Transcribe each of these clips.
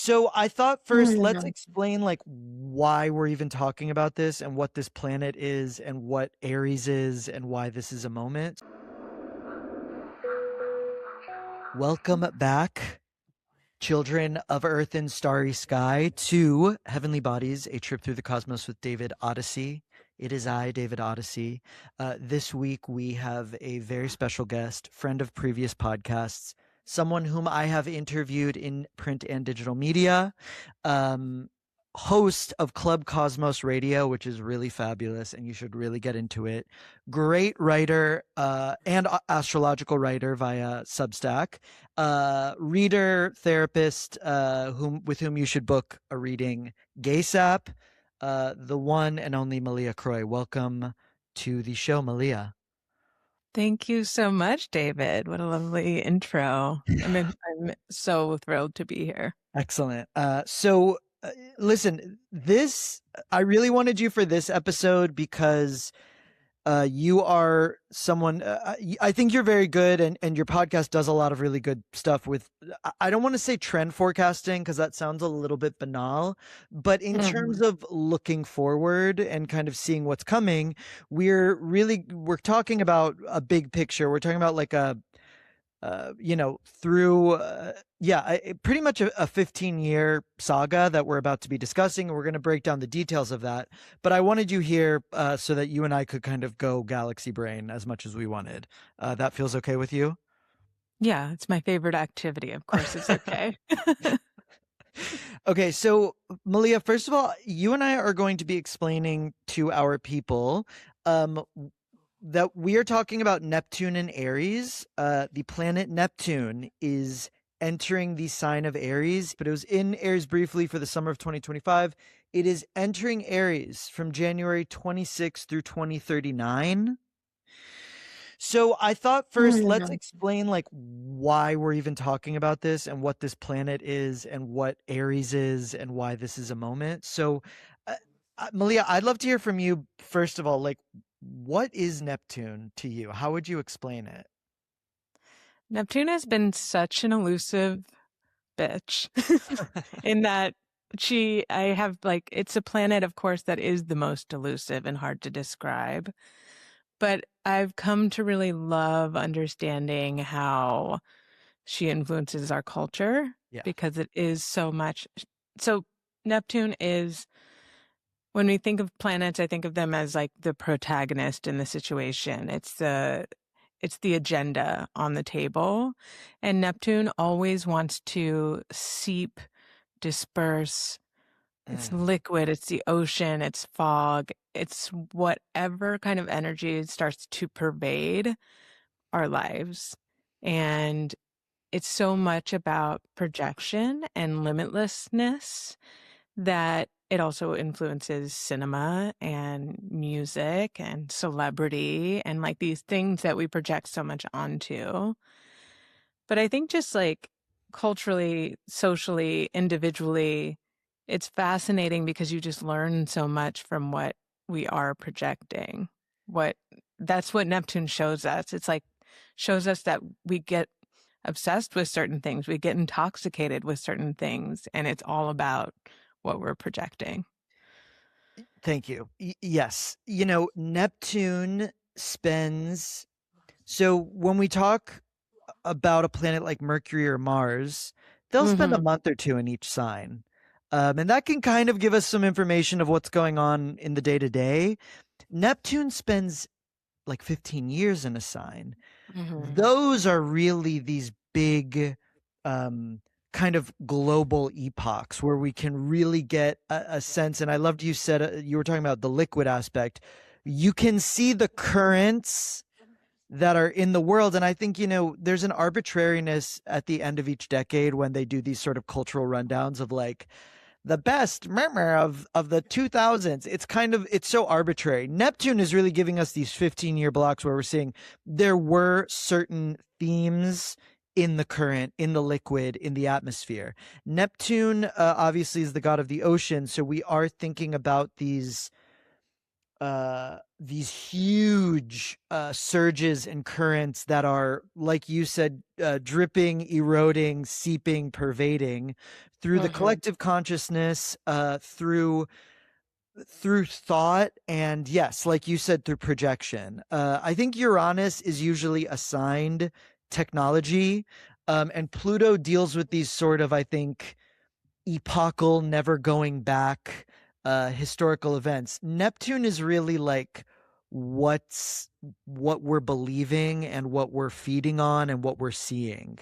So I thought first, let's explain like why we're even talking about this and what this planet is and what Aries is and why this is a moment. Welcome back, children of Earth and Starry Sky, to Heavenly Bodies, a trip through the cosmos with David Odyssey. It is I, David Odyssey. This week we have a very special guest, friend of previous podcasts, someone whom I have interviewed in print and digital media, host of Club Cosmos Radio, which is really fabulous and you should really get into it. Great writer and astrological writer via Substack, reader, therapist, with whom you should book a reading, GaySap, the one and only Maliea Croy. Welcome to the show, Maliea. Thank you so much, David. What a lovely intro. I'm so thrilled to be here. Excellent. Listen, I really wanted you for this episode because you are someone, I think you're very good, and your podcast does a lot of really good stuff with, I don't want to say trend forecasting because that sounds a little bit banal, but in terms of looking forward and kind of seeing what's coming, we're talking about a big picture. We're talking about like pretty much a 15-year saga that we're about to be discussing. We're going to break down the details of that. But I wanted you here so that you and I could kind of go galaxy brain as much as we wanted. That feels okay with you? Yeah, it's my favorite activity. Of course, it's okay. Okay, so Maliea, first of all, you and I are going to be explaining to our people that we are talking about Neptune and Aries. The planet Neptune is entering the sign of Aries, but it was in Aries briefly for the summer of 2025. It is entering Aries from January 26 through 2039. So I thought first, let's explain like why we're even talking about this and what this planet is and what Aries is and why this is a moment. So Maliea, I'd love to hear from you first of all, like what is Neptune to you? How would you explain it? Neptune has been such an elusive bitch in that it's a planet, of course, that is the most elusive and hard to describe. But I've come to really love understanding how she influences our culture because it is so much. So Neptune is, when we think of planets, I think of them as like the protagonist in the situation. It's the agenda on the table. And Neptune always wants to seep, disperse. It's liquid, it's the ocean, it's fog, it's whatever kind of energy starts to pervade our lives. And it's so much about projection and limitlessness that it also influences cinema and music and celebrity and like these things that we project so much onto. But I think just like culturally, socially, individually, it's fascinating because you just learn so much from what we are projecting. That's what Neptune shows us. It's like shows us that we get obsessed with certain things. We get intoxicated with certain things, and it's all about what we're projecting. Thank you. Yes. Neptune spends, so when we talk about a planet like Mercury or Mars, they'll spend a month or two in each sign. And that can kind of give us some information of what's going on in the day to day. Neptune spends like 15 years in a sign. Those are really these big kind of global epochs where we can really get a sense. And I loved you said, you were talking about the liquid aspect. You can see the currents that are in the world. And I think, there's an arbitrariness at the end of each decade when they do these sort of cultural rundowns of like the best of the 2000s. It's so arbitrary. Neptune is really giving us these 15-year blocks where we're seeing there were certain themes in the current, in the liquid, in the atmosphere. Neptune obviously is the god of the ocean. So we are thinking about these these huge surges and currents that are, like you said, dripping, eroding, seeping, pervading through the Hmm. collective consciousness, through thought, and yes, like you said, through projection. I think Uranus is usually assigned technology, and Pluto deals with these sort of, I think, epochal, never going back historical events. Neptune is really like what's what we're believing and what we're feeding on and what we're seeing.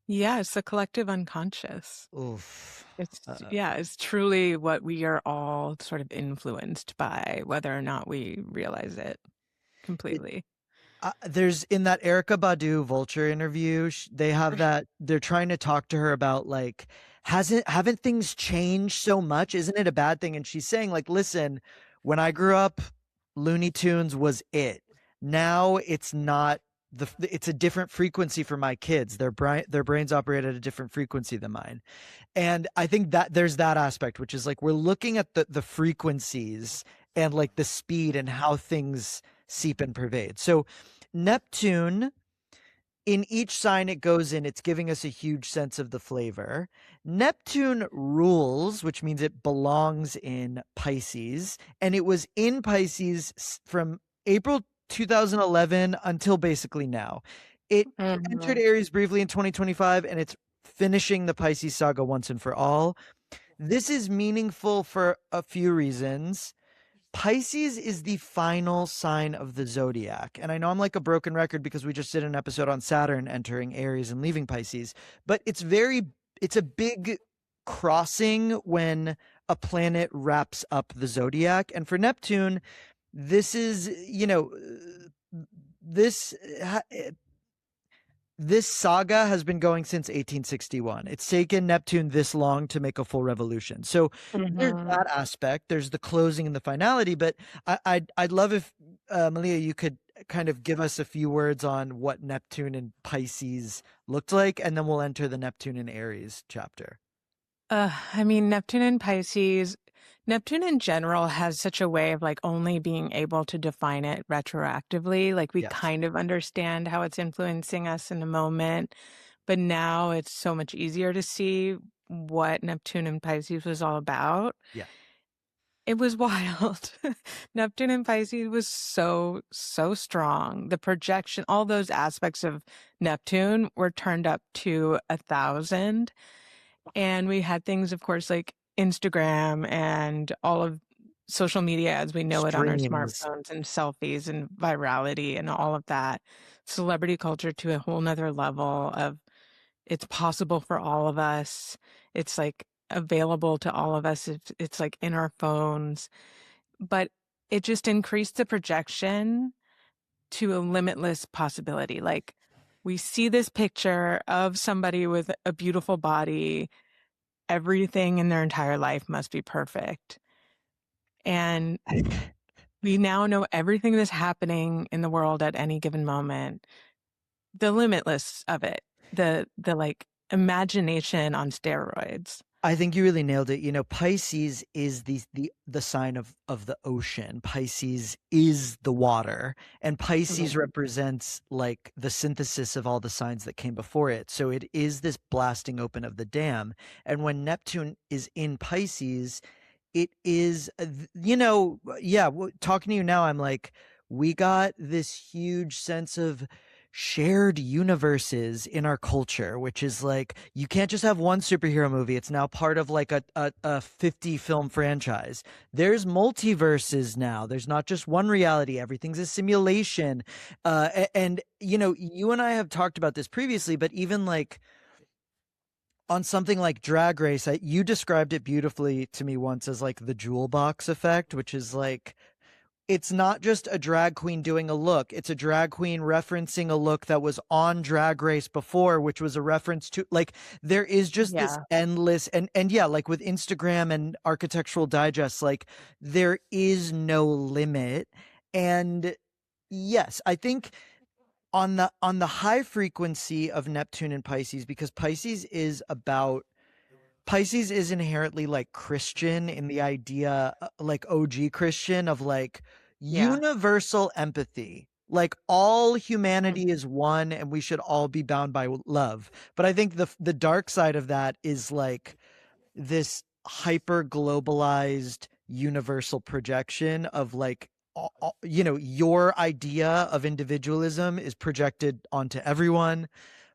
Yeah, it's the collective unconscious. Oof. It's, Uh, yeah, it's truly what we are all sort of influenced by, whether or not we realize it it, completely. there's in that Erica Badu Vulture interview, they have that they're trying to talk to her about like hasn't haven't things changed so much? Isn't it a bad thing? And she's saying like, listen, when I grew up, Looney Tunes was it. Now it's not it's a different frequency for my kids. Their brains operate at a different frequency than mine. And I think that there's that aspect, which is like we're looking at the frequencies and like the speed and how things seep and pervade. So Neptune, in each sign it goes in, it's giving us a huge sense of the flavor. Neptune rules, which means it belongs in Pisces, and it was in Pisces from April 2011 until basically now. It entered Hmm. Aries briefly in 2025, and it's finishing the Pisces saga once and for all. This is meaningful for a few reasons. Pisces is the final sign of the zodiac. And I know I'm like a broken record because we just did an episode on Saturn entering Aries and leaving Pisces, but it's a big crossing when a planet wraps up the zodiac. And for Neptune, this is, this this saga has been going since 1861. It's taken Neptune this long to make a full revolution. So there's Hmm. that aspect. There's the closing and the finality. But I'd love if Maliea, you could kind of give us a few words on what Neptune and Pisces looked like, and then we'll enter the Neptune and Aries chapter. I mean, Neptune and Pisces, Neptune in general has such a way of like only being able to define it retroactively. Like we Yes. kind of understand how it's influencing us in the moment, but now it's so much easier to see what Neptune and Pisces was all about. Yeah. It was wild. Neptune and Pisces was so, so strong. The projection, all those aspects of Neptune were turned up to 1,000. And we had things, of course, like Instagram and all of social media as we know it on our Streams. smartphones and selfies and virality and all of that. Celebrity culture to a whole nother level of it's possible for all of us. It's like available to all of us. It's like in our phones, but it just increased the projection to a limitless possibility. Like we see this picture of somebody with a beautiful body. Everything in their entire life must be perfect. And we now know everything that's happening in the world at any given moment, the limitless of it, the like imagination on steroids. I think you really nailed it. Pisces is the sign of the ocean. Pisces is the water, and Pisces Mhm. represents like the synthesis of all the signs that came before it. So it is this blasting open of the dam. And when Neptune is in Pisces, it is, yeah, talking to you now, I'm like, we got this huge sense of shared universes in our culture, which is like, you can't just have one superhero movie. It's now part of like a 50 film franchise. There's multiverses now. There's not just one reality. Everything's a simulation. And, you and I have talked about this previously, but even like, on something like Drag Race, you described it beautifully to me once as like the jewel box effect, which is like it's not just a drag queen doing a look, it's a drag queen referencing a look that was on Drag Race before, which was a reference to like there is just this Yeah. endless and yeah, like with Instagram and architectural digests, like there is no limit. And yes, I think on the high frequency of Neptune and Pisces, because Pisces is inherently like Christian in the idea, like OG Christian of like Yeah. universal empathy. Like all Mm. humanity is one and we should all be bound by love. But I think the dark side of that is like this hyper globalized universal projection of like your idea of individualism is projected onto everyone,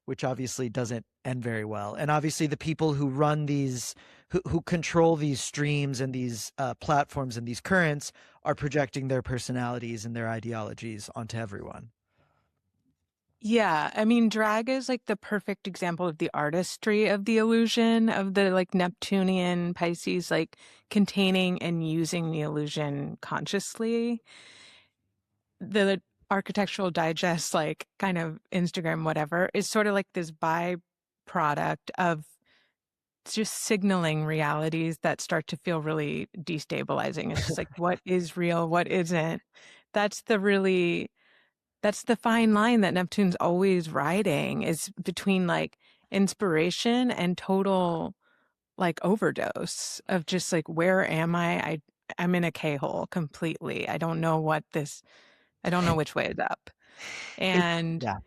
which obviously doesn't end very well. And obviously the people who run these who control these streams and these platforms and these currents are projecting their personalities and their ideologies onto everyone. Yeah, I mean, drag is like the perfect example of the artistry of the illusion of the like Neptunian Pisces, like containing and using the illusion consciously. The Architectural Digest, like kind of Instagram, whatever, is sort of like this byproduct of just signaling realities that start to feel really destabilizing. It's just like, what is real? What isn't? That's the really that's the fine line that Neptune's always riding is between like inspiration and total like overdose of just like, where am I? I'm in a K-hole completely. I don't know which way is up. It And yeah.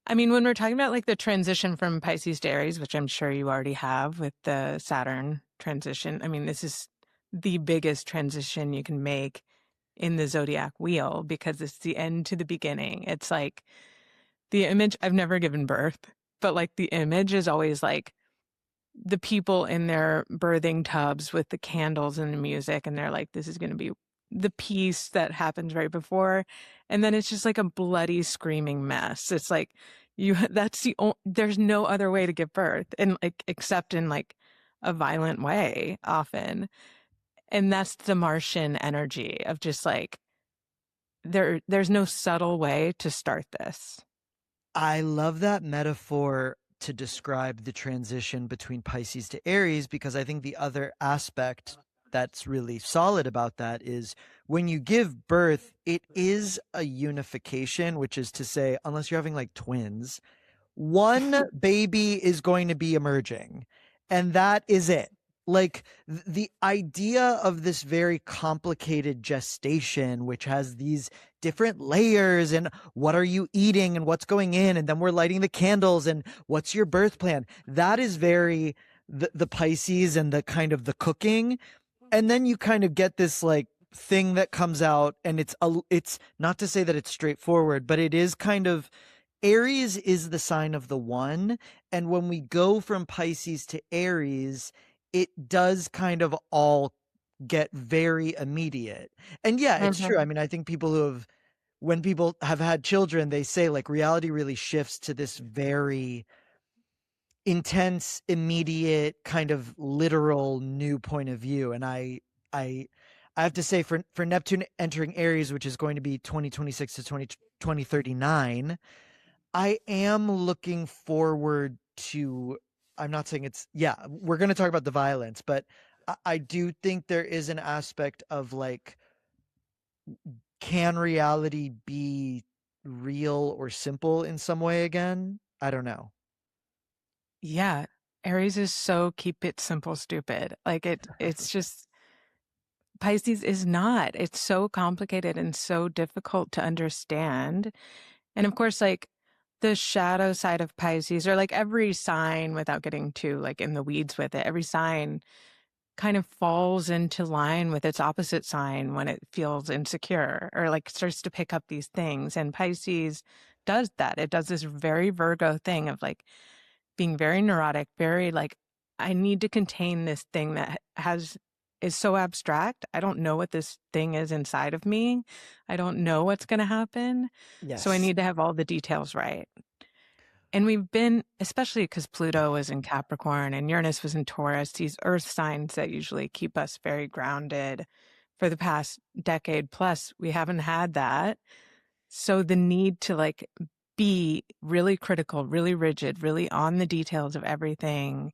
I mean, when we're talking about like the transition from Pisces to Aries, which I'm sure you already have with the Saturn transition, I mean, this is the biggest transition you can make in the zodiac wheel because it's the end to the beginning. It's like the image, I've never given birth, but like the image is always like the people in their birthing tubs with the candles and the music, and they're like, this is going to be the piece that happens right before. And then it's just like a bloody, screaming mess. It's like, there's no other way to give birth, and like, except in like a violent way often. And that's the Martian energy of just like, there's no subtle way to start this. I love that metaphor to describe the transition between Pisces to Aries because I think the other aspect that's really solid about that is when you give birth, it is a unification, which is to say, unless you're having like twins, one baby is going to be emerging, and that is it. Like the idea of this very complicated gestation, which has these different layers, and what are you eating, and what's going in, and then we're lighting the candles, and what's your birth plan? That is very the Pisces and the kind of the cooking, and then you kind of get this like thing that comes out, and it's not to say that it's straightforward, but it is kind of Aries is the sign of the one. And when we go from Pisces to Aries, it does kind of all get very immediate. And yeah, it's true. I Mhm. mean, I think when people have had children, they say like reality really shifts to this very intense, immediate, kind of literal new point of view. And I, I have to say for Neptune entering Aries, which is going to be 2026 to 2039, I am looking forward to. I'm not saying it's, yeah, we're going to talk about the violence, but I do think there is an aspect of like, can reality be real or simple in some way again? I don't know. Yeah. Aries is so keep it simple, stupid. Like it's just Pisces is not. It's so complicated and so difficult to understand. And of course, like the shadow side of Pisces, or like every sign, without getting too like in the weeds with it, every sign kind of falls into line with its opposite sign when it feels insecure or like starts to pick up these things. And Pisces does that. It does this very Virgo thing of like being very neurotic, very like, I need to contain this thing that is so abstract. I don't know what this thing is inside of me. I don't know what's going to happen. So I Yes. need to have all the details right. And we've been, especially because Pluto was in Capricorn and Uranus was in Taurus, these earth signs that usually keep us very grounded for the past decade plus, we haven't had that. So the need to like be really critical, really rigid, really on the details of everything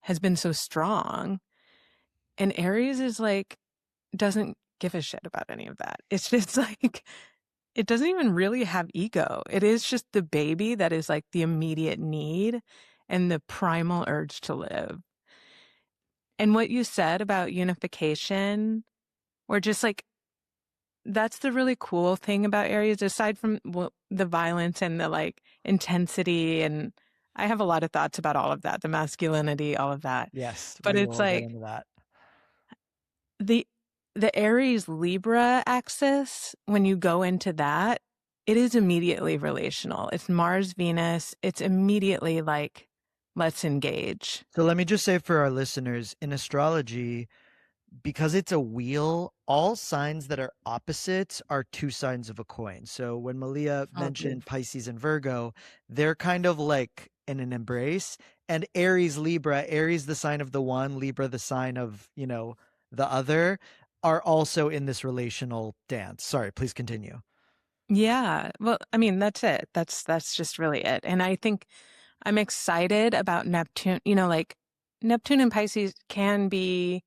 has been so strong. And Aries is like, doesn't give a shit about any of that. It's just like, it doesn't even really have ego. It is just the baby that is like the immediate need and the primal urge to live. And what you said about unification, or just like that's the really cool thing about Aries, aside from the violence and the like intensity. And I have a lot of thoughts about all of that, the masculinity, all of that. Yes, But we it's will get like into that. the the Aries Libra axis, when you go into that, it is immediately relational. It's Mars, Venus. It's immediately like, let's engage. So let me just say for our listeners, in astrology, because it's a wheel, all signs that are opposites are two sides of a coin. So when Malia Oh, mentioned beautiful. Pisces and Virgo, they're kind of like in an embrace. And Aries, Libra, Aries, the sign of the one, Libra, the sign of, the other, are also in this relational dance. Sorry, please continue. Yeah. Well, I mean, that's it. That's just really it. And I think I'm excited about Neptune. Like Neptune and Pisces can be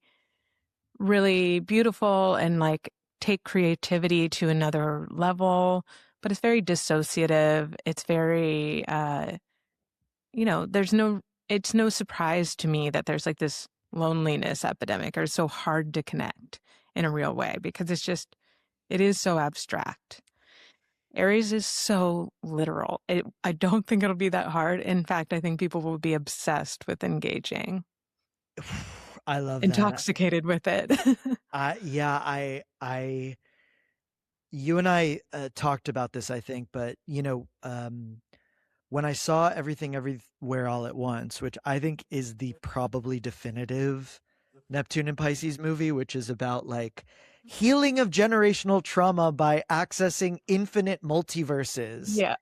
really beautiful and like take creativity to another level, but it's very dissociative. It's very, it's no surprise to me that there's like this loneliness epidemic or it's so hard to connect in a real way because it is so abstract. Aries is so literal. I don't think it'll be that hard. In fact, I think people will be obsessed with engaging, I love that. intoxicated with it. Yeah, you and I talked about this, I think, but when I saw Everything Everywhere All at Once, which I think is the probably definitive Neptune and Pisces movie, which is about like healing of generational trauma by accessing infinite multiverses. Yeah.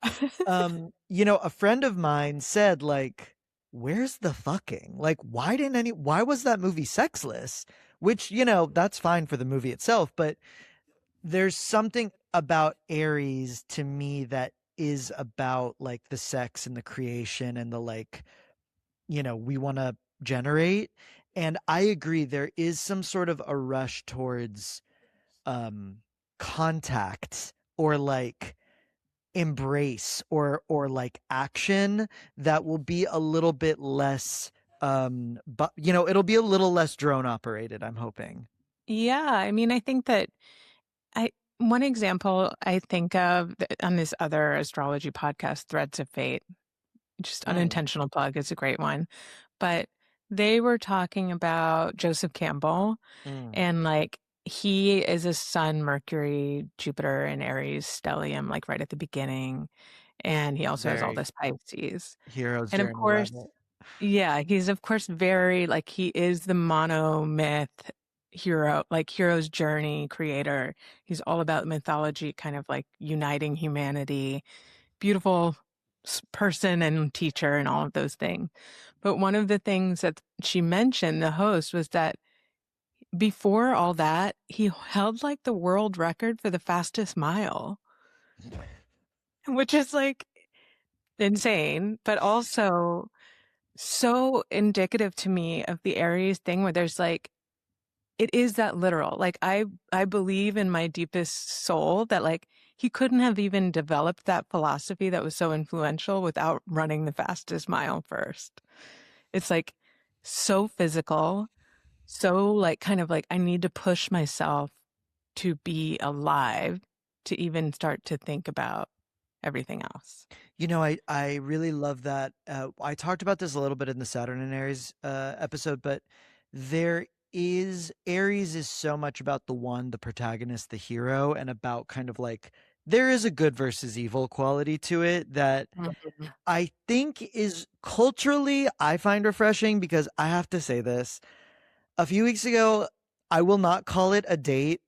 A friend of mine said, like, where's the fucking? Like, why was that movie sexless? Which, that's fine for the movie itself, but there's something about Aries to me that is about like the sex and the creation and the like, we want to generate. And I agree, there is some sort of a rush towards um contact or like embrace or like action that will be a little bit less but it'll be a little less drone operated, I'm hoping. Yeah. I mean, I think that I, one example I think of on this other astrology podcast, Threads of Fate, just Mm, unintentional plug is a great one. But they were talking about Joseph Campbell mm, and like he is a Sun, Mercury, Jupiter, and Aries stellium, like right at the beginning. And he also has all very this Pisces. hero's And of journey, love course, it. yeah, he's of course very like he is the mono myth hero, like hero's journey creator. He's all about mythology, kind of like uniting humanity, beautiful person and teacher and all of those things. But one of the things that she mentioned, the host, was that before all that, he held like the world record for the fastest mile, which is like insane, but also so indicative to me of the Aries thing where there's like it is that literal. Like I believe in my deepest soul that like he couldn't have even developed that philosophy that was so influential without running the fastest mile first. It's like so physical, so like kind of like I need to push myself to be alive to even start to think about everything else. I really love that. I talked about this a little bit in the Saturn and Aries episode, but there is Aries is so much about the one, the protagonist, the hero, and about kind of like there is a good versus evil quality to it that Mhm. I think is culturally I find refreshing because I have to say this. A few weeks ago, I will not call it a date.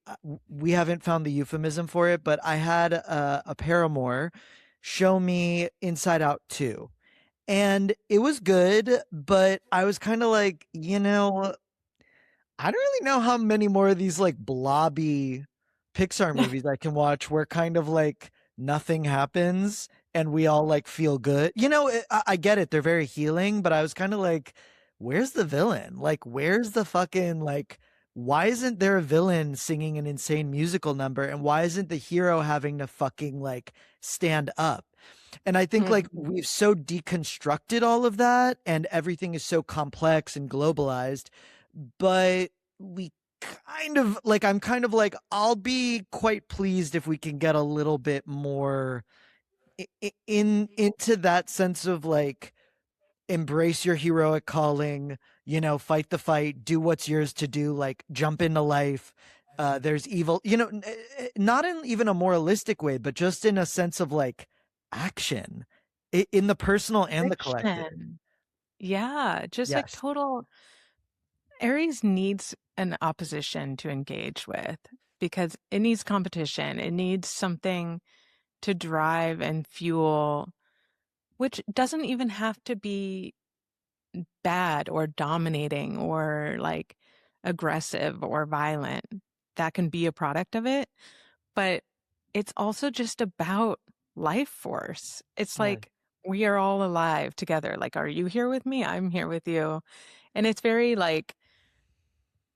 We haven't found the euphemism for it, but I had a paramour show me Inside Out 2. And it was good, but I was kind of like, I don't really know how many more of these like blobby Pixar movies I can watch where kind of like nothing happens and we all like feel good. I get it. They're very healing, but I was kind of like, where's the villain? Like, where's the fucking like, why isn't there a villain singing an insane musical number? And why isn't the hero having to fucking like stand up? And I think like Mhm. we've so deconstructed all of that and everything is so complex and globalized, but we I'm kind of like, I'll be quite pleased if we can get a little bit more into that sense of like, embrace your heroic calling, fight the fight, do what's yours to do, like jump into life. There's evil, not in even a moralistic way, but just in a sense of like action in the personal and the collective. Friction. Yeah, just like Yes. total Aries needs an opposition to engage with because it needs competition. It needs something to drive and fuel, which doesn't even have to be bad or dominating or like aggressive or violent. That can be a product of it, but it's also just about life force. It's Yeah. like we are all alive together. Like, are you here with me? I'm here with you. And it's very like,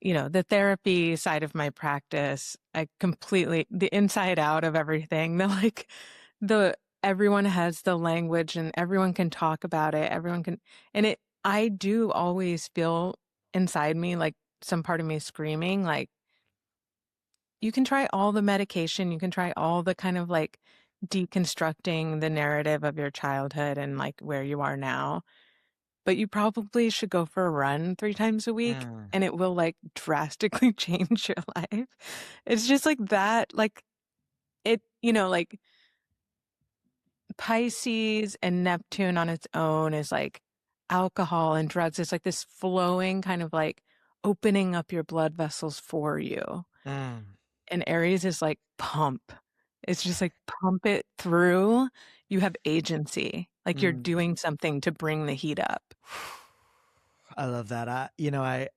the therapy side of my practice, I completely, the inside out of everything, everyone has the language and everyone can talk about it. And I do always feel inside me, like some part of me screaming, like, you can try all the medication, you can try all the kind of like deconstructing the narrative of your childhood and like where you are now, but you probably should go for a run 3 times a week Mm, and it will like drastically change your life. It's just like that, like like Pisces and Neptune on its own is like alcohol and drugs. It's like this flowing kind of like opening up your blood vessels for you. mm, And Aries is like pump. It's just like pump it through. You have agency. Like you're mm. doing something to bring the heat up. I love that. I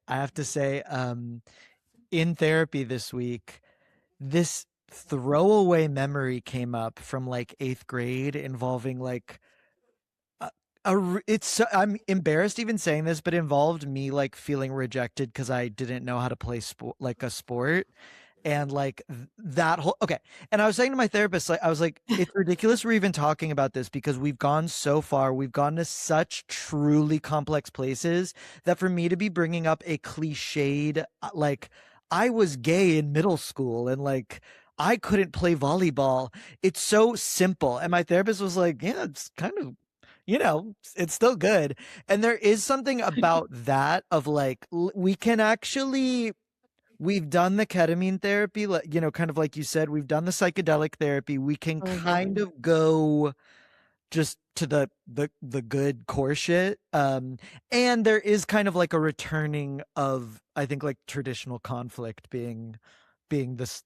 have to say, in therapy this week, this throwaway memory came up from like eighth grade involving like it's I'm embarrassed even saying this, but it involved me like feeling rejected because I didn't know how to play sport like a sport. And like that whole okay. And I was saying to my therapist, like I was like, it's ridiculous we're even talking about this because we've gone so far, we've gone to such truly complex places that for me to be bringing up a cliched like I was gay in middle school and like I couldn't play volleyball. It's so simple. And my therapist was like, yeah, it's kind of it's still good. And there is something about that of like we can actually we've done the ketamine therapy, like kind of like you said, we've done the psychedelic therapy. We can kind Mhm. of go just to the good core shit. And there is kind of like a returning of I think like traditional conflict being this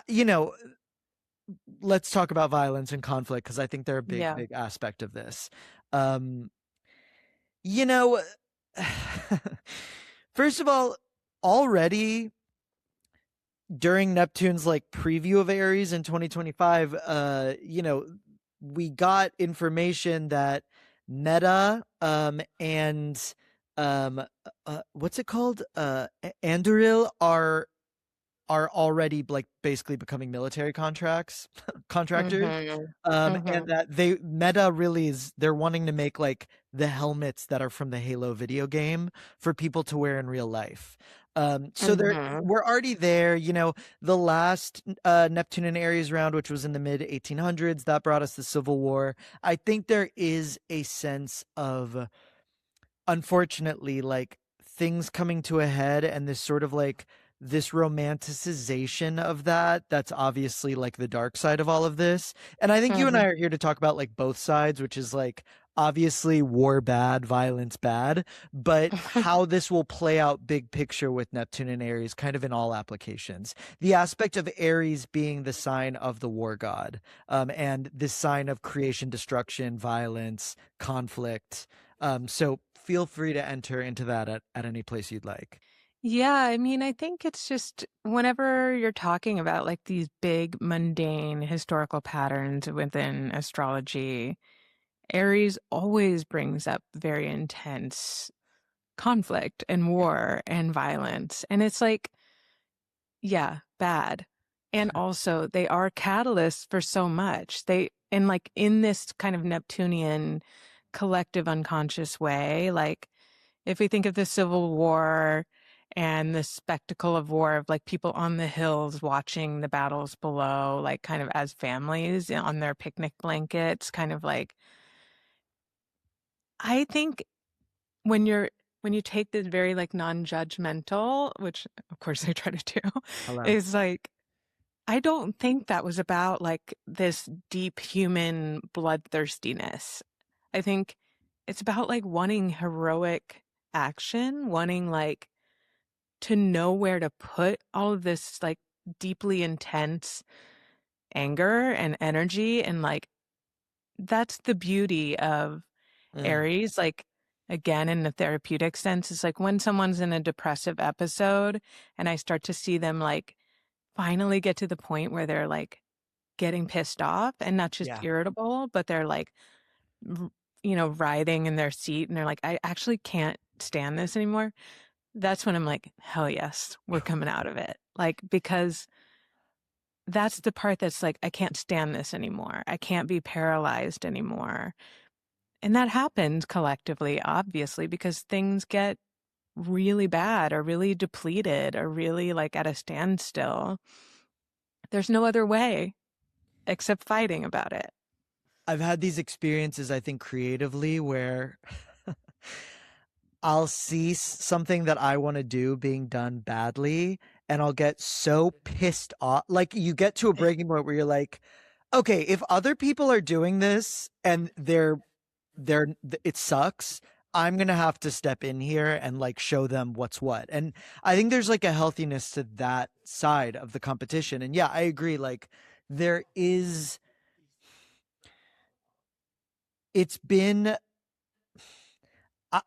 you know, let's talk about violence and conflict because I think they're a big, Yeah. big aspect of this. Um, you know, first of all, already during Neptune's like preview of Aries in 2025, we got information that Meta and what's it called? Anduril are already like basically becoming military contractors. Mhm. And Mhm. that they Meta really is they're wanting to make like the helmets that are from the Halo video game for people to wear in real life. So Mhm. we're already there, the last Neptune and Aries round, which was in the mid 1800s, that brought us the Civil War. I think there is a sense of unfortunately like things coming to a head and this sort of like this romanticization of that's obviously like the dark side of all of this. And I think you and I Mhm. are here to talk about like both sides, which is like obviously war bad, violence bad, but how this will play out big picture with Neptune and Aries kind of in all applications. The aspect of Aries being the sign of the war god, and this sign of creation, destruction, violence, conflict. So feel free to enter into that at any place you'd like. Yeah, I mean, I think it's just whenever you're talking about like these big mundane historical patterns within astrology, Aries always brings up very intense conflict and war and violence. And it's like, yeah, bad. And also they are catalysts for so much. And like in this kind of Neptunian collective unconscious way, like if we think of the Civil War and the spectacle of war, of like people on the hills watching the battles below, like kind of as families on their picnic blankets, kind of like, I think when you take this very like non-judgmental, which of course I try to do, Hello. is like, I don't think that was about like this deep human bloodthirstiness. I think it's about like wanting heroic action, wanting like to know where to put all of this like deeply intense anger and energy. And like, that's the beauty of Mm, Aries. Like, again, in the therapeutic sense, it's like when someone's in a depressive episode and I start to see them like finally get to the point where they're like getting pissed off and not just yeah. irritable, but they're like, r- writhing in their seat and they're like, I actually can't stand this anymore. That's when I'm like, hell yes, we're coming out of it. Like, because that's the part that's like, I can't stand this anymore. I can't be paralyzed anymore. And that happens collectively, obviously, because things get really bad or really depleted or really like at a standstill. There's no other way except fighting about it. I've had these experiences, I think, creatively where I'll see something that I want to do being done badly, and I'll get so pissed off. Like, you get to a breaking point where you're like, okay, if other people are doing this and it sucks, I'm gonna have to step in here and like show them what's what. And I think there's like a healthiness to that side of the competition. And yeah, I agree. Like, there is, it's been,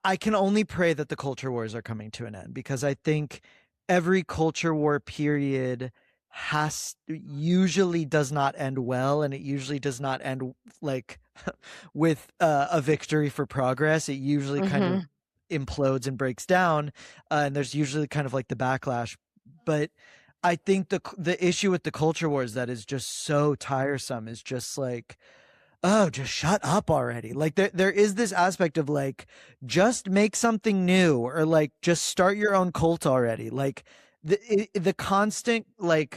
I can only pray that the culture wars are coming to an end, because I think every culture war period usually does not end well, and it usually does not end like with a victory for progress. It usually kind of Hmm. implodes and breaks down, and there's usually kind of like the backlash. But I think the issue with the culture wars that is just so tiresome is just like, oh, just shut up already. Like, there is this aspect of like, just make something new, or like just start your own cult already. Like, the constant like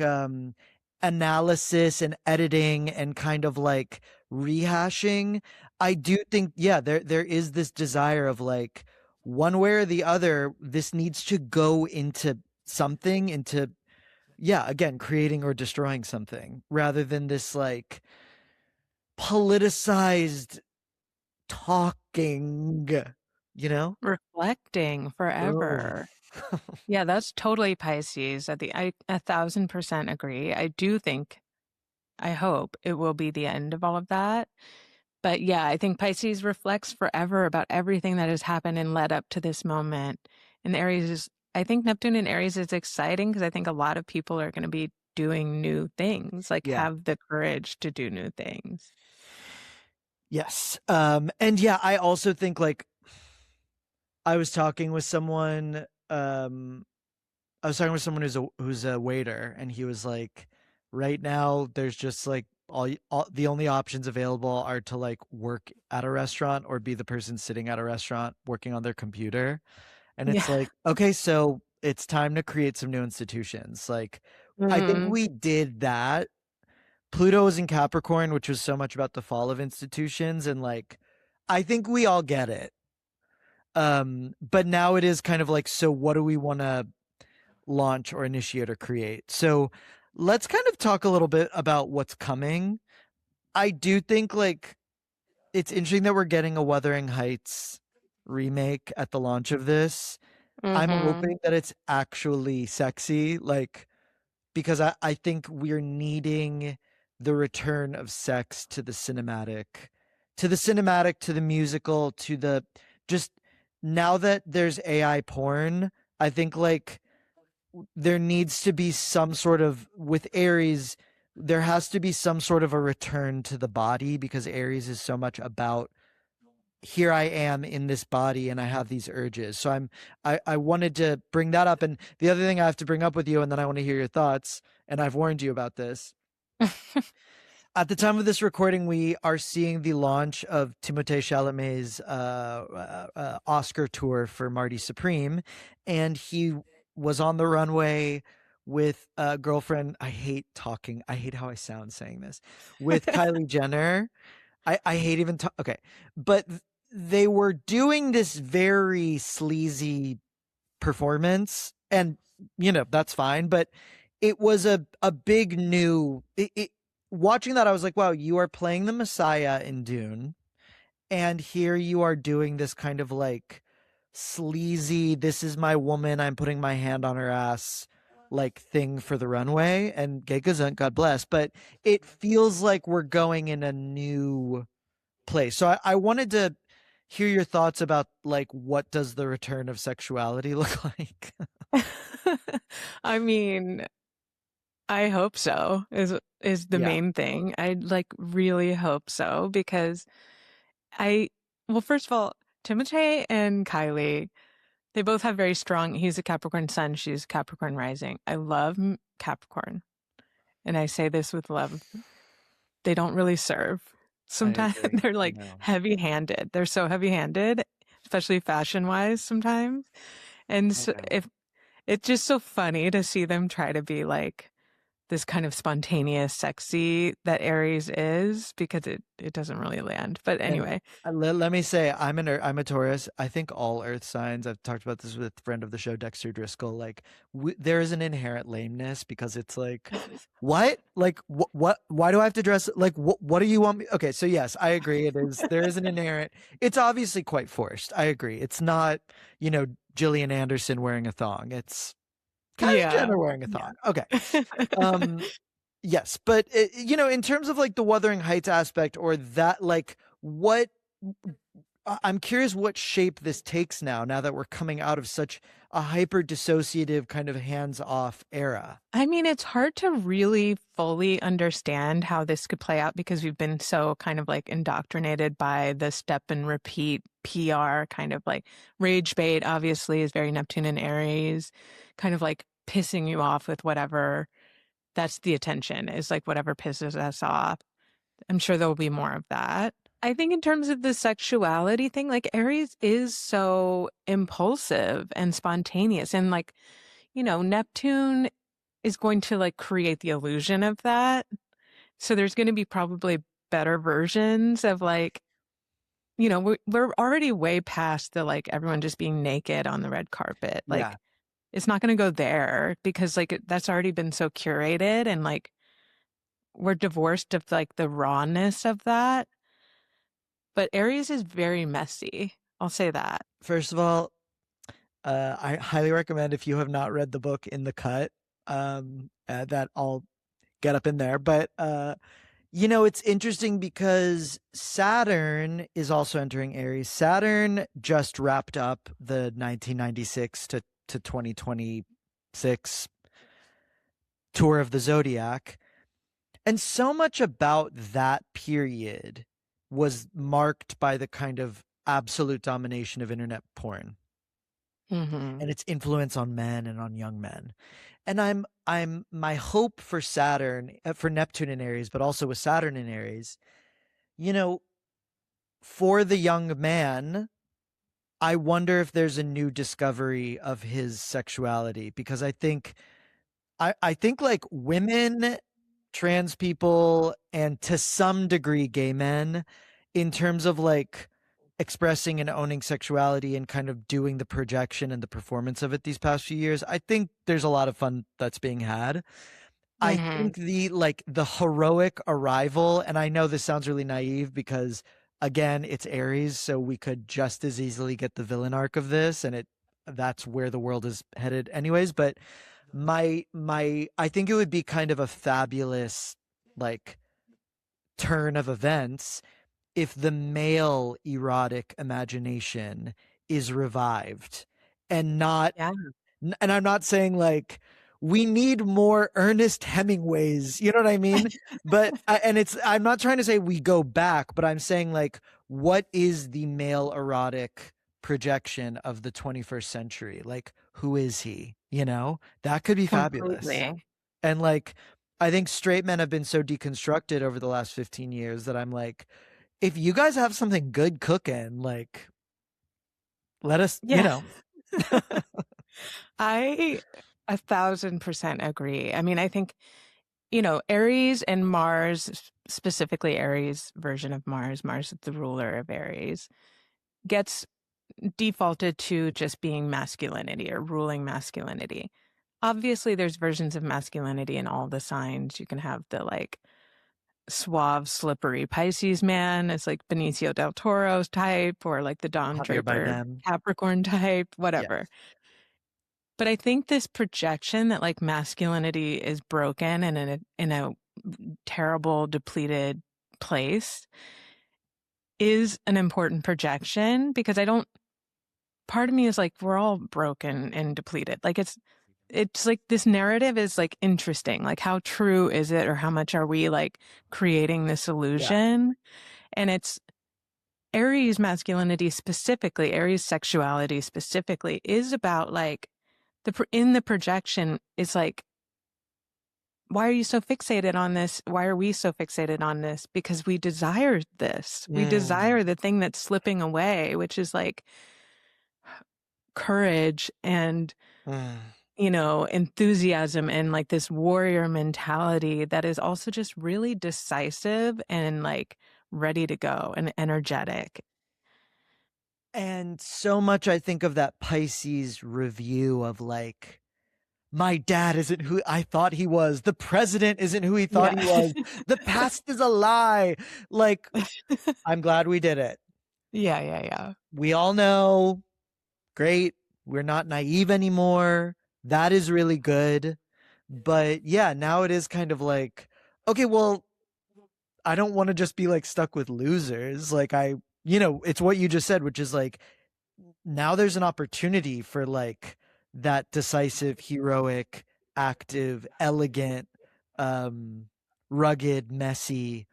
analysis and editing and kind of like rehashing. I do think, yeah, there is this desire of like, one way or the other, this needs to go into something, into, yeah, again, creating or destroying something, rather than this like politicized talking, you know? Reflecting Oh. forever. Yeah, that's totally Pisces. I 1,000% agree. I do think, I hope it will be the end of all of that. But yeah, I think Pisces reflects forever about everything that has happened and led up to this moment. And Aries is, I think Neptune in Aries is exciting because I think a lot of people are going to be doing new things, like Yeah. have the courage to do new things. Yes. And yeah, I also think like, I was talking with someone, I was talking with someone who's a waiter, and he was like, right now there's just like all the only options available are to like work at a restaurant or be the person sitting at a restaurant working on their computer. And it's Yeah. like, okay, so it's time to create some new institutions. Like, I think Mm, we did that. Pluto was in Capricorn, which was so much about the fall of institutions, and like, I think we all get it. But now it is kind of like, so what do we want to launch or initiate or create? So let's kind of talk a little bit about what's coming. I do think like it's interesting that we're getting a Wuthering Heights remake at the launch of this. I'm mm-hmm. hoping that it's actually sexy, like, because I think we're needing the return of sex to the cinematic, to the musical, to the, just, now that there's AI porn, I think like there needs to be some sort of, with Aries, there has to be some sort of a return to the body, because Aries is so much about, here I am in this body and I have these urges. So I wanted to bring that up. And the other thing I have to bring up with you, and then I want to hear your thoughts, and I've warned you about this. At the time of this recording, we are seeing the launch of Timothée Chalamet's Oscar tour for Marty Supreme, and he was on the runway with a girlfriend. I hate how I sound saying this. With Kylie Jenner. I hate even okay. But they were doing this very sleazy performance, and that's fine, but it was a big new watching that. I was like, wow, you are playing the Messiah in Dune, and here you are doing this kind of like sleazy, this is my woman, I'm putting my hand on her ass like thing for the runway. And gay gesund, God bless, but it feels like we're going in a new place. So I wanted to hear your thoughts about like what does the return of sexuality look like? I mean, I hope so is the Yeah. main thing. I like really hope so because I well, first of all, Timotei and Kylie, they both have very strong, he's a Capricorn sun, she's Capricorn rising. I love Capricorn. And I say this with love. They don't really serve. I Sometimes agree. they're I like know. heavy-handed. They're so heavy-handed, especially fashion-wise sometimes. And I so know. if it's just so funny to see them try to be like this kind of spontaneous, sexy that Aries is because it doesn't really land. But And anyway. let me say, I'm a Taurus. I think all Earth signs. I've talked about this with a friend of the show, Dexter Driscoll. Like, there is an inherent lameness because it's like, what? Like, what? Why do I have to dress? Like, what do you want me? Okay, so yes, I agree. It is. There is an inherent. It's obviously quite forced. I agree. It's not, Gillian Anderson wearing a thong. It's Kylie Yeah. Jenner wearing a Yeah. thong. Okay. Um, Yes, but in terms of like the Wuthering Heights aspect or that, like what I'm curious what shape this takes now that we're coming out of such a hyper dissociative kind of hands-off era. I mean, it's hard to really fully understand how this could play out because we've been so kind of like indoctrinated by the step and repeat PR kind of like rage bait, obviously, is very Neptune and Aries, kind of like pissing you off with whatever. That's the attention, is like whatever pisses us off. I'm sure there will be more of that. I think in terms of the sexuality thing, like Aries is so impulsive and spontaneous and like, Neptune is going to like create the illusion of that. So there's going to be probably better versions of like, we're already way past the like everyone just being naked on the red carpet. Yeah. Like it's not going to go there because like that's already been so curated and like we're divorced of like the rawness of that. But Aries is very messy. I'll say that. First of all, I highly recommend if you have not read the book In the Cut, that I'll get up in there. But it's interesting because Saturn is also entering Aries. Saturn just wrapped up the 1996 to 2026 tour of the zodiac. And so much about that period was marked by the kind of absolute domination of internet porn Hmm. and its influence on men and on young men. And I'm my hope for Saturn, for Neptune in Aries, but also with Saturn in Aries, you know, for the young man, I wonder if there's a new discovery of his sexuality because I think like women, trans people, and to some degree gay men, in terms of like expressing and owning sexuality and kind of doing the projection and the performance of it these past few years, I think there's a lot of fun that's being had. I Hmm. think the heroic arrival, and I know this sounds really naive because again, it's Aries, so we could just as easily get the villain arc of this, and that's where the world is headed anyways. But my I think it would be kind of a fabulous like turn of events if the male erotic imagination is revived and not Yeah. and I'm not saying like we need more Ernest Hemingways, you know what I mean? But and I'm not trying to say we go back, but I'm saying like what is the male erotic projection of the 21st century? Like who is he? That could be fabulous. Completely. And like I think straight men have been so deconstructed over the last 15 years that I'm like if you guys have something good cooking, like let us, Yeah. I 1,000% agree. I mean, I think, Aries and Mars, specifically Aries version of Mars, Mars is the ruler of Aries, gets defaulted to just being masculinity or ruling masculinity. Obviously, there's versions of masculinity in all the signs. You can have the like suave, slippery Pisces man. It's like Benicio del Toro's type, or like the Don Javier Draper Bardem. Capricorn type, whatever. Yes. But I think this projection that like masculinity is broken and in a terrible, depleted place is an important projection, because I don't, part of me is like, we're all broken and depleted. Like it's like this narrative is like interesting. Like, how true is it, or how much are we like creating this Yeah. illusion? And it's Aries masculinity specifically, Aries sexuality specifically, is about like in the projection, it's like, why are you so fixated on this? Why are we so fixated on this? Because we desire this. We Mm, desire the thing that's slipping away, which is like courage and, mm. enthusiasm and like this warrior mentality that is also just really decisive and like ready to go and energetic. And so much I think of that Pisces review of like, my dad isn't who I thought he was. The president isn't who he thought Yeah. he was. The past is a lie. Like, I'm glad we did it. Yeah, yeah, yeah. We all know. Great. We're not naive anymore. That is really good. But yeah, now it is kind of like, okay, well, I don't want to just be like stuck with losers. Like, it's what you just said, which is like, now there's an opportunity for like that decisive, heroic, active, elegant, um, rugged, messy,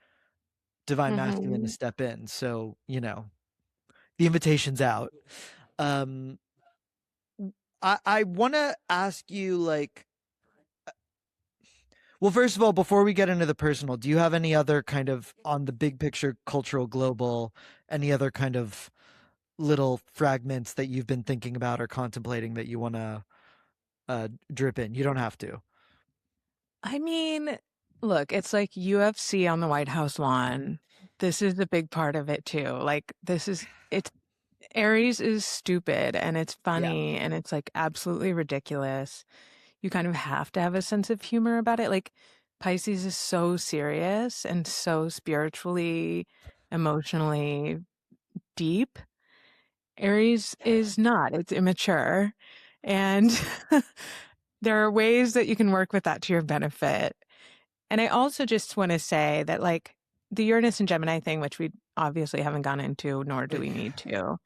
divine masculine to Hmm. step in. So, the invitation's out. Um, I want to ask you, like, well, first of all, before we get into the personal, do you have any other kind of on the big picture, cultural, global, any other kind of little fragments that you've been thinking about or contemplating that you want to drip in? You don't have to. I mean, look, it's like UFC on the White House lawn. This is a big part of it too. Like, it's Aries is stupid and it's Yeah. funny and it's like absolutely ridiculous. You kind of have to have a sense of humor about it. Like, Pisces is so serious and so spiritually, emotionally deep. Aries is not. It's immature. And there are ways that you can work with that to your benefit. And I also just want to say that, like, the Uranus and Gemini thing, which we obviously haven't gone into, nor do we need to,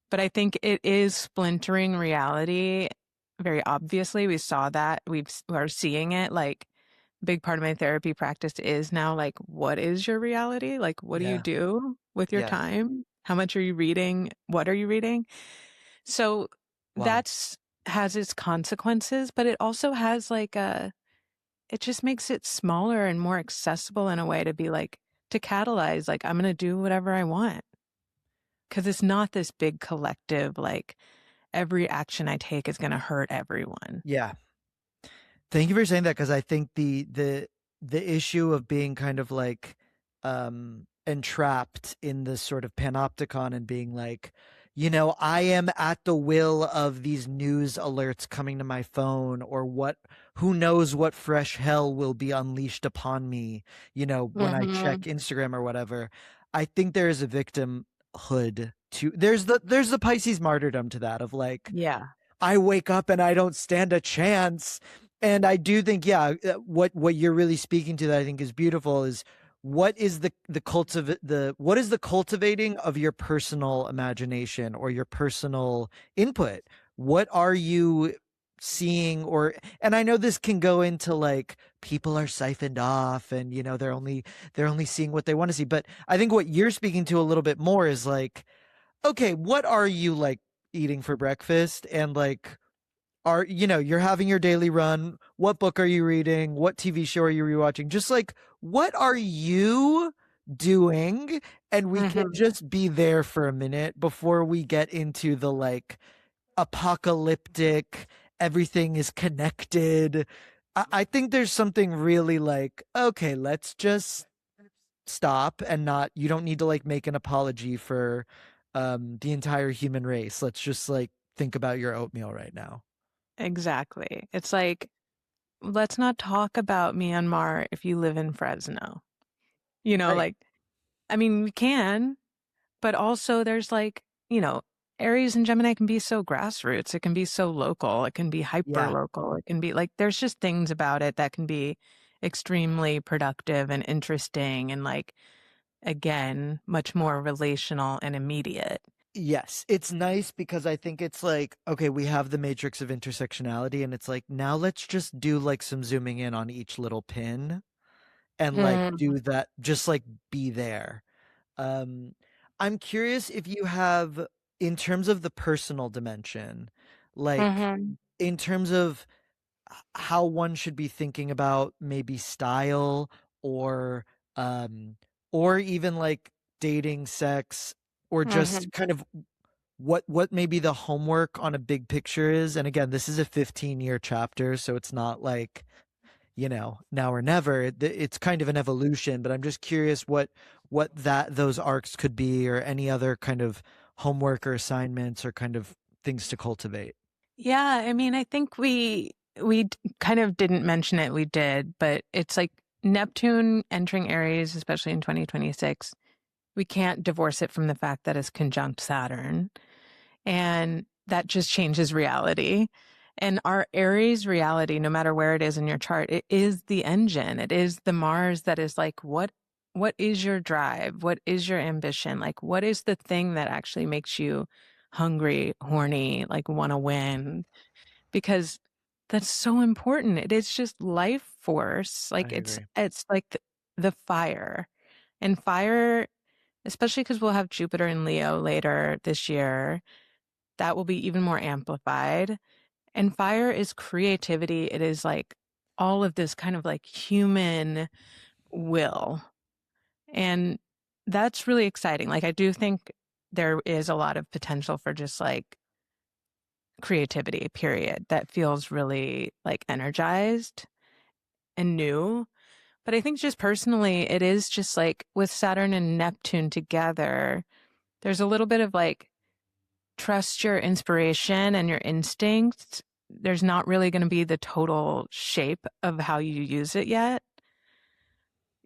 but I think it is splintering reality. Very obviously, we saw that. We're seeing it. Like, big part of my therapy practice is now, like, what is your reality? Like, what do you Yeah. do with your Yes. time? How much are you reading? What are you reading? So Wow. that's has its consequences, but it also has like it just makes it smaller and more accessible in a way to be like, to catalyze, like, I'm going to do whatever I want. Cause it's not this big collective, like, every action I take is going to hurt everyone. Yeah. Thank you for saying that, because I think the issue of being kind of like entrapped in this sort of panopticon and being like, I am at the will of these news alerts coming to my phone, or who knows what fresh hell will be unleashed upon me, when I check Hmm. Instagram or whatever. I think there is a victimhood to there's the Pisces martyrdom to that, of like, Yeah. I wake up and I don't stand a chance. And I do think, yeah, what you're really speaking to that I think is beautiful is, what is what is the cultivating of your personal imagination or your personal input? What are you seeing? And I know this can go into like, people are siphoned off and they're only seeing what they want to see. But I think what you're speaking to a little bit more is like, okay, what are you like eating for breakfast? And like, you're having your daily run. What book are you reading? What TV show are you rewatching? Just like, what are you doing? And we can Hmm. just be there for a minute before we get into the like apocalyptic, everything is connected. I think there's something really like, okay, let's just stop and not, you don't need to like make an apology for the entire human race. Let's just like think about your oatmeal right now. Exactly. It's like, let's not talk about Myanmar if you live in Fresno. Right. Like, I mean, we can, but also there's like, Aries and Gemini can be so grassroots. It can be so local. It can be hyper Yeah. local. It can be like, there's just things about it that can be extremely productive and interesting and like, again, much more relational and immediate. Yes, it's nice because I think it's like, okay, we have the matrix of intersectionality, and it's like, now let's just do like some zooming in on each little pin and like Mm-hmm. do that, just like be there. Um, I'm curious if you have, in terms of the personal dimension, like Mm-hmm. in terms of how one should be thinking about maybe style or um or even like dating, sex, or Mm-hmm. just kind of what maybe the homework on a big picture is. And again, this is a 15-year chapter, so it's not like, now or never. It's kind of an evolution, but I'm just curious what that those arcs could be, or any other kind of homework or assignments or kind of things to cultivate. Yeah, I mean, I think we kind of didn't mention it. We did, but it's like Neptune entering Aries, especially in 2026. We can't divorce it from the fact that it's conjunct Saturn, and that just changes reality. And our Aries reality, no matter where it is in your chart, it is the engine. It is the Mars that is like, what is your drive? What is your ambition? Like, what is the thing that actually makes you hungry, horny, like want to win? Because that's so important. It is just life force. I Like agree. it's like the fire. And fire, especially because we'll have Jupiter in Leo later this year, that will be even more amplified. And fire is creativity. It is like all of this kind of like human will. And that's really exciting. Like I do think there is a lot of potential for just like creativity, period, that feels really like energized and new. But I think just personally, it is just like with Saturn and Neptune together, there's a little bit of like trust your inspiration and your instincts. There's not really going to be the total shape of how you use it yet.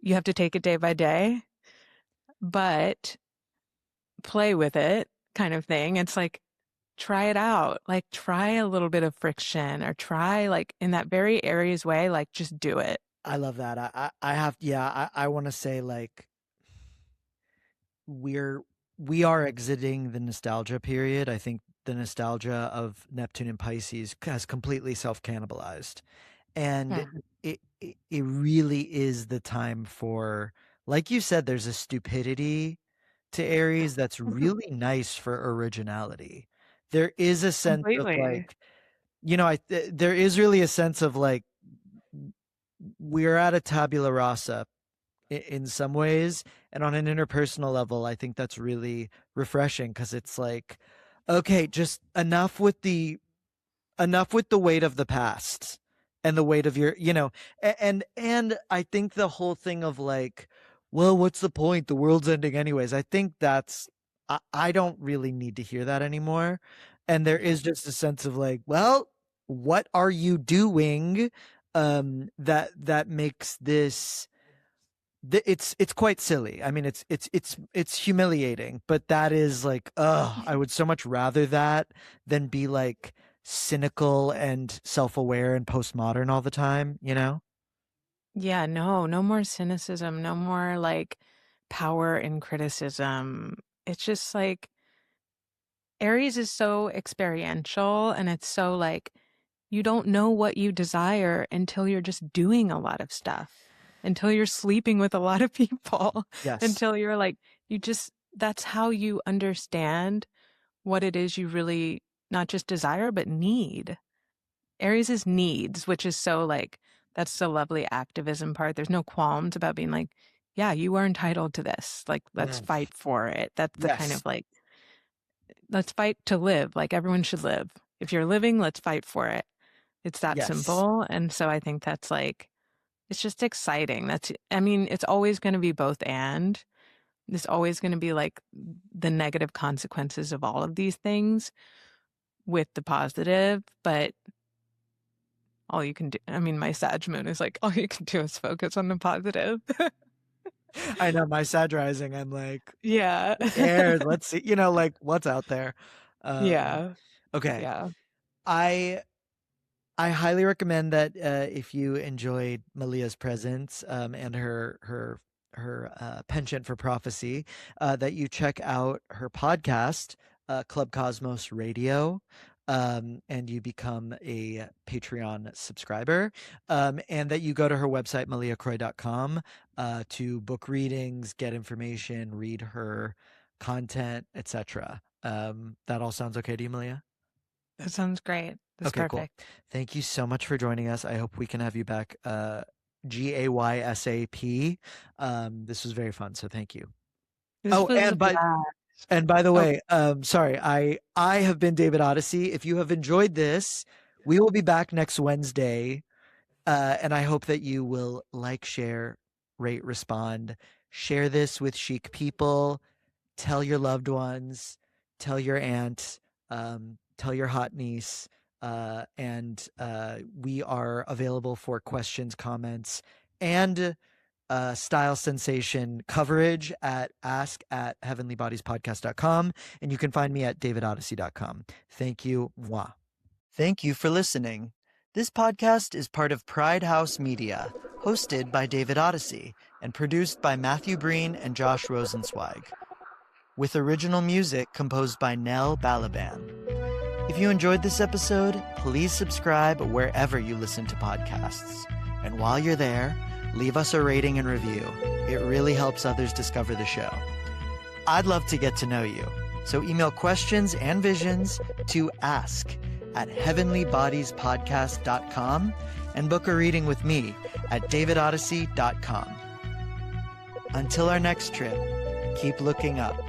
You have to take it day by day, but play with it kind of thing. It's like, try it out. Like, try a little bit of friction or try, like, in that very Aries way, like, just do it. I love that. I have, yeah, I want to say like we're we are exiting the nostalgia period. I think the nostalgia of Neptune and Pisces has completely self-cannibalized. And Mhm. it really is the time for, like you said, there's a stupidity to Aries that's really nice for originality. There is a sense of Completely. like, there is really a sense of like we're at a tabula rasa in some ways, and on an interpersonal level, I think that's really refreshing because it's like, okay, just enough with the weight of the past and the weight of and I think the whole thing of like, well, what's the point, the world's ending anyways, I think I don't really need to hear that anymore. And there is just a sense of like, well, what are you doing that makes this it's quite silly. I mean, it's humiliating, but that is like, I would so much rather that than be like cynical and self-aware and postmodern all the time? Yeah, no, no more cynicism, no more like power and criticism. It's just like Aries is so experiential and it's so like you don't know what you desire until you're just doing a lot of stuff, until you're sleeping with a lot of people, Yes. until you're like, that's how you understand what it is you really not just desire, but need. Aries is needs, which is so like, that's the lovely activism part. There's no qualms about being like, yeah, you are entitled to this. Like, let's Mm. fight for it. That's the kind Yes. of like, let's fight to live. Like, everyone should live. If you're living, let's fight for it. It's that Yes. simple. And so I think that's like, it's just exciting. I mean, it's always going to be both and. There's always going to be like the negative consequences of all of these things with the positive, but all you can do, I mean, my Sag moon is like, all you can do is focus on the positive. I know my Sag rising, I'm like, Yeah. who cares? Let's see, like what's out there. Yeah. Okay. Yeah. I I highly recommend that if you enjoyed Malia's presence and her penchant for prophecy, that you check out her podcast, Club Cosmos Radio, and you become a Patreon subscriber, and that you go to her website, maliacroy.com, to book readings, get information, read her content, etc. That all sounds okay to you, Malia? That sounds great. That's Okay, cool. perfect. Thank you so much for joining us. I hope we can have you back GAYSAP. This was very fun, so thank you. This Oh, was a blast. and by the Oh, way, sorry, I have been David Odyssey. If you have enjoyed this, we will be back next Wednesday. And I hope that you will like, share, rate, respond, share this with chic people, tell your loved ones, tell your aunt, tell your hot niece, and we are available for questions, comments, and style sensation coverage at ask@heavenlybodiespodcast.com. And you can find me at davidodyssey.com. Thank you. Mwah. Thank you for listening. This podcast is part of Pride House Media, hosted by David Odyssey, and produced by Matthew Breen and Josh Rosenzweig, with original music composed by Nell Balaban. If you enjoyed this episode, please subscribe wherever you listen to podcasts. And while you're there, leave us a rating and review. It really helps others discover the show. I'd love to get to know you, so email questions and visions to ask@heavenlybodiespodcast.com and book a reading with me at davidodyssey.com. Until our next trip, keep looking up.